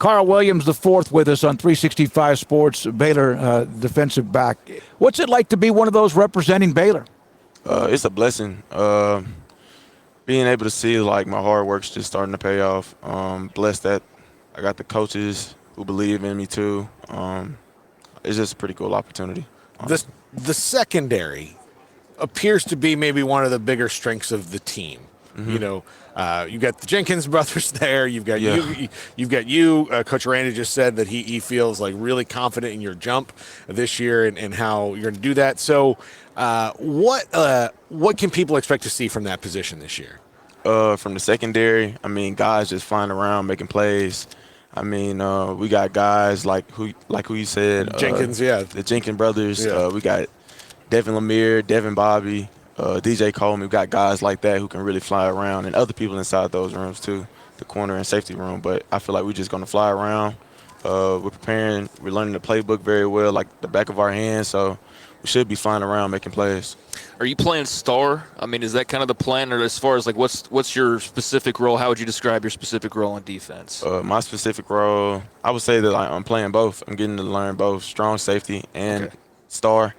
Carl Williams IV with us on 365 Sports, Baylor defensive back. What's it like to be one of those representing Baylor? It's a blessing. Being able to see like my hard work's just starting to pay off. Blessed that I got the coaches who believe in me too. It's just a pretty cool opportunity. The secondary appears to be maybe one of the bigger strengths of the team. Mm-hmm. You know, you've got the Jenkins brothers there. You've got Yeah. you've got you. Coach Randa just said that he feels like really confident in your jump this year and how you're going to do that. So, what can people expect to see from that position this year? From the secondary, I mean, guys just flying around making plays. I mean, we got guys like who you said, Jenkins, the Jenkins brothers. Yeah. We got Devin Lemire, Devin Bobby, DJ Coleman. We got guys like that who can really fly around, and other people inside those rooms too, the corner and safety room. But I feel like we're just gonna fly around. We're preparing. We're learning the playbook very well, like the back of our hands. So we should be flying around making plays. Are you playing star? I mean, is that kind of the plan, or as far as like what's your specific role? How would you describe your specific role on defense? My specific role, I would say that I'm playing both. I'm getting to learn both strong safety and star.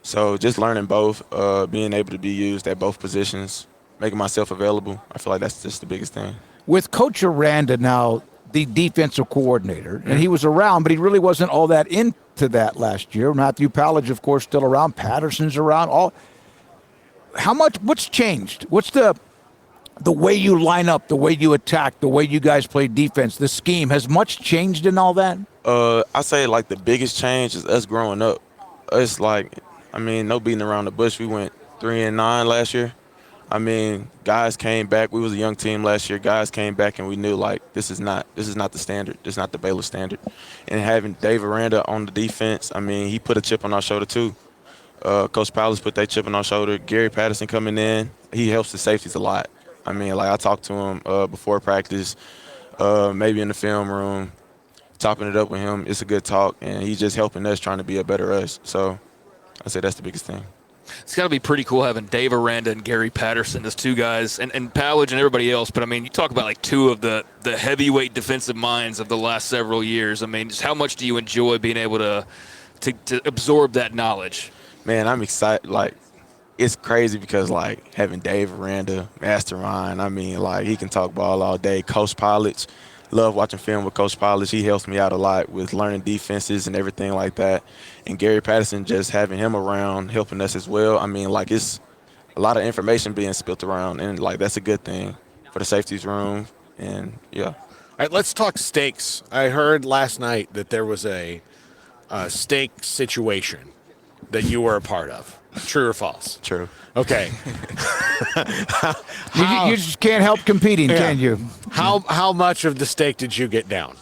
So just learning both, being able to be used at both positions, making myself available. I feel like that's just the biggest thing. With Coach Aranda now the defensive coordinator, and he was around, but he really wasn't all that into that last year. Matthew Pallage, of course, still around. Patterson's around. What's changed? What's the way you line up, the way you attack, the way you guys play defense, the scheme? Has much changed in all that? I say like the biggest change is us growing up. It's like, I mean, no beating around the bush. We went 3-9 last year. I mean, guys came back. We was a young team last year. Guys came back, and we knew like this is not the standard. This is not the Baylor standard. And having Dave Aranda on the defense, I mean, he put a chip on our shoulder too. Coach Powers put that chip on our shoulder. Gary Patterson coming in, he helps the safeties a lot. I mean, like I talked to him before practice, maybe in the film room, chopping it up with him. It's a good talk, and he's just helping us trying to be a better us. So I say that's the biggest thing. It's got to be pretty cool having Dave Aranda and Gary Patterson as two guys, and Pallage and everybody else. But, I mean, you talk about like two of the heavyweight defensive minds of the last several years. I mean, just how much do you enjoy being able to absorb that knowledge? Man, I'm excited. Like, it's crazy because, like, having Dave Aranda, mastermind, I mean, like, he can talk ball all day. Coach Pallage, love watching film with Coach Pallage. He helps me out a lot with learning defenses and everything like that. And Gary Patterson, just having him around, helping us as well. I mean, like, it's a lot of information being spilled around, and, like, that's a good thing for the safeties room. And, yeah. All right, let's talk stakes. I heard last night that there was a stake situation that you were a part of. True or false? True. Okay. You just can't help competing, can you? How much of the stake did you get down?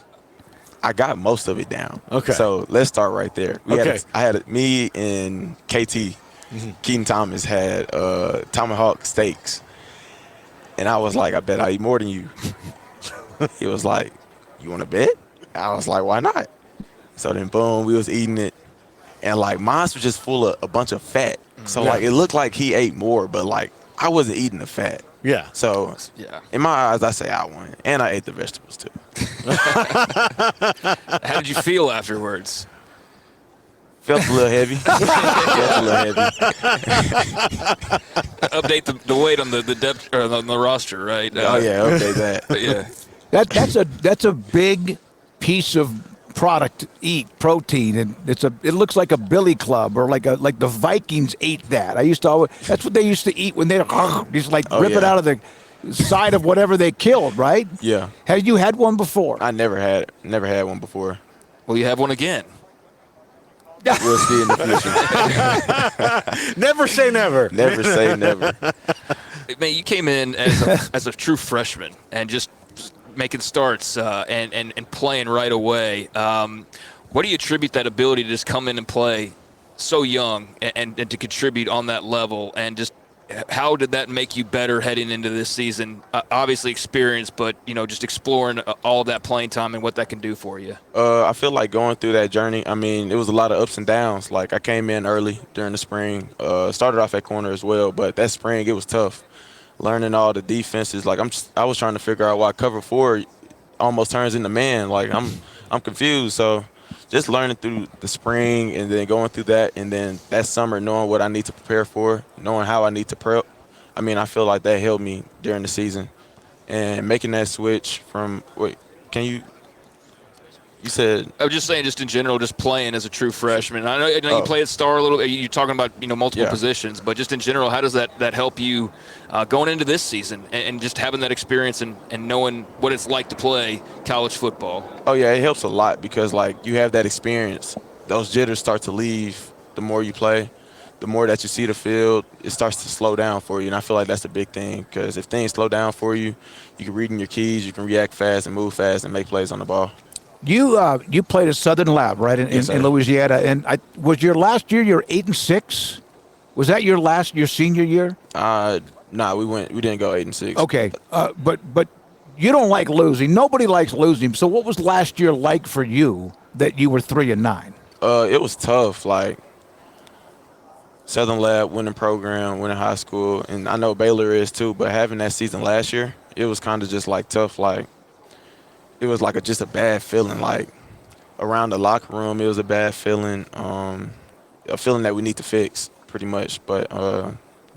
I got most of it down. Okay. So let's start right there. I had me and KT, Keaton Thomas, had tomahawk steaks. And I was like, I bet I eat more than you. He was like, you want to bet? I was like, why not? So then, boom, we was eating it. And, like, mine was just full of a bunch of fat. So, like, it looked like he ate more, but, like, I wasn't eating the fat. Yeah. So, in my eyes, I say I won. And I ate the vegetables, too. How did you feel afterwards? Felt a little heavy. Update the weight on the depth or on the roster, right? Update that. But yeah. That's a big piece of product to eat, protein, and it looks like a billy club or like the Vikings ate that. That's what they used to eat when they just like rip it out of the side of whatever they killed, right? Yeah. Have you had one before? I never had one before. Well, you have one again. We'll see in the future. Never say never. Never say never. Man, you came in as a true freshman and just making starts and playing right away. What do you attribute that ability to just come in and play so young and to contribute on that level? And just how did that make you better heading into this season? Obviously experience, but, just exploring all of that playing time and what that can do for you. I feel like going through that journey, I mean, it was a lot of ups and downs. Like, I came in early during the spring, started off at corner as well, but that spring it was tough. Learning all the defenses, like I was trying to figure out why cover 4 almost turns into man. Like I'm confused. So just learning through the spring and then going through that, and then that summer knowing what I need to prepare for, knowing how I need to prep. I mean, I feel like that helped me during the season, and making that switch from You said I was just saying, just in general, just playing as a true freshman. I know you play at Star a little bit. You're talking about multiple positions, but just in general, how does that help you going into this season and just having that experience and knowing what it's like to play college football? Oh yeah, it helps a lot because like you have that experience. Those jitters start to leave the more you play. The more that you see the field, it starts to slow down for you, and I feel like that's a big thing because if things slow down for you, you can read in your keys, you can react fast and move fast and make plays on the ball. You played at Southern Lab, right, in Louisiana, and was your last year your 8-6? Was that your senior year? Nah, we didn't go 8-6. Okay, but you don't like losing. Nobody likes losing. So what was last year like for you that you were 3-9? It was tough. Like Southern Lab, winning program, winning high school, and I know Baylor is too. But having that season last year, it was kind of just like tough. Like it was like just a bad feeling. Like around the locker room, it was a bad feeling. A feeling that we need to fix, pretty much. But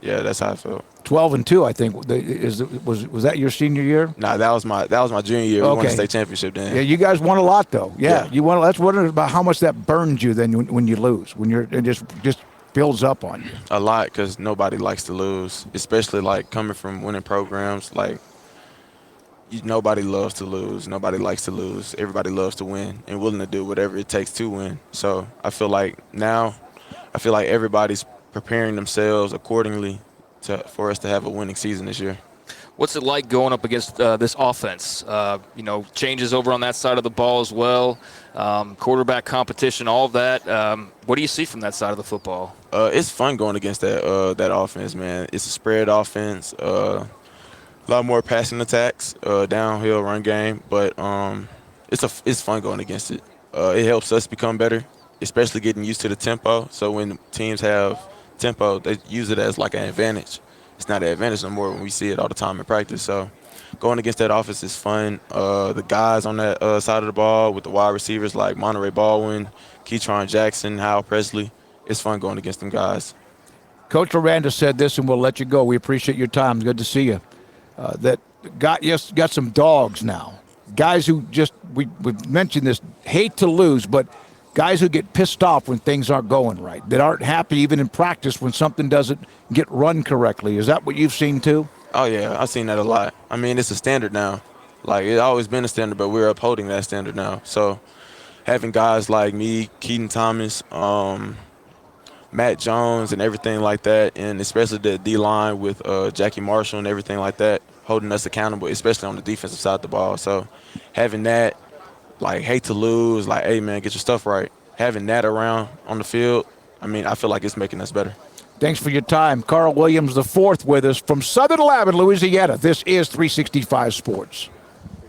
yeah, that's how I felt. 12-2, I think. Was that your senior year? Nah, that was my junior year. We won the state championship then. Yeah, you guys won a lot though. Yeah. You won. That's what about how much that burns you then when you lose, when it just builds up on you. A lot, because nobody likes to lose, especially like coming from winning programs. Like nobody loves to lose. Nobody likes to lose. Everybody loves to win and willing to do whatever it takes to win. So I feel like now, everybody's preparing themselves accordingly for us to have a winning season this year. What's it like going up against this offense? Changes over on that side of the ball as well, quarterback competition, all of that. What do you see from that side of the football? It's fun going against that offense, man. It's a spread offense, a lot more passing attacks, downhill run game, but it's fun going against it. It helps us become better, especially getting used to the tempo. So when teams have tempo, they use it as like an advantage. It's not an advantage no more when we see it all the time in practice. So going against that offense is fun. The guys on that side of the ball with the wide receivers like Monterey Baldwin, Keytron Jackson, Hal Presley, it's fun going against them guys. Coach Aranda said this, and we'll let you go. We appreciate your time. Good to see you. Got some dogs now. Guys who we've mentioned this, hate to lose, but guys who get pissed off when things aren't going right, that aren't happy even in practice when something doesn't get run correctly. Is that what you've seen too? Oh, yeah, I've seen that a lot. I mean, it's a standard now. Like, it's always been a standard, but we're upholding that standard now. So having guys like me, Keaton Thomas, Matt Jones and everything like that, and especially the D-line with Jackie Marshall and everything like that, holding us accountable, especially on the defensive side of the ball. So having that, like, hate to lose, like, hey, man, get your stuff right. Having that around on the field, I mean, I feel like it's making us better. Thanks for your time. Carl Williams IV with us from Southern Lab in Louisiana. This is 365 Sports.